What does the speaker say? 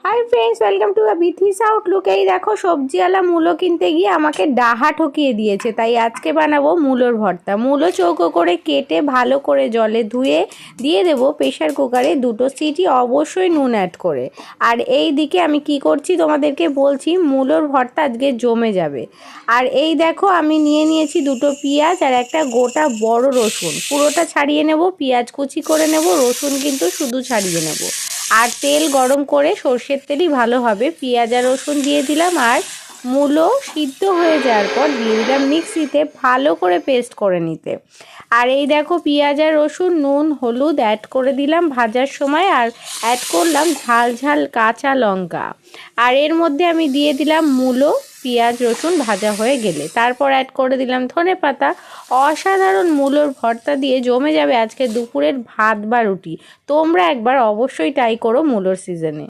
Hi friends, welcome to Bithi's Outlook. এই দেখো, সবজিওয়ালা মূলো কিনতে গিয়ে আমাকে ডাহা ঠকিয়ে দিয়েছে। তাই আজকে বানাবো মূলোর ভর্তা। মূলো চৌকো করে কেটে ভালো করে জলে ধুয়ে দিয়ে দেবো প্রেশার কুকারে 2টো সিটি, অবশ্যই নুন অ্যাড করে। আর এই দিকে আমি কি করছি তোমাদেরকে বলছি, মূলোর ভর্তা আজকে জমে যাবে। আর এই দেখো, আমি নিয়েছি 2টো পেঁয়াজ আর একটা গোটা বড় রসুন। পুরোটা ছাড়িয়ে নেব, পেঁয়াজ কুচি করে নেব, রসুন কিন্তু শুধু ছাড়িয়ে নেব। আর তেল গরম করে, সর্ষের তেলই ভালো হবে। পেঁয়াজ আর রসুন দিয়ে দিলাম, আর মূলো সিদ্ধ হয়ে যাওয়ার পর দিয়ে দিলাম মিক্সিতে ভালো করে পেস্ট করে নিতে। আর এই দেখো, পেঁয়াজ আর রসুন, নুন হলুদ অ্যাড করে দিলাম ভাজার সময়। আর অ্যাড করলাম ঝাল ঝাল কাঁচা লঙ্কা। আর এর মধ্যে আমি দিয়ে দিলাম মূলো। পেঁয়াজ রসুন ভাজা হয়ে গেলে তারপর অ্যাড করে দিলাম ধনেপাতা। অসাধারণ মূলোর ভর্তা দিয়ে জমে যাবে আজকে দুপুরের ভাত বা রুটি। তোমরা একবার অবশ্যই ট্রাই করো মূলোর সিজনে।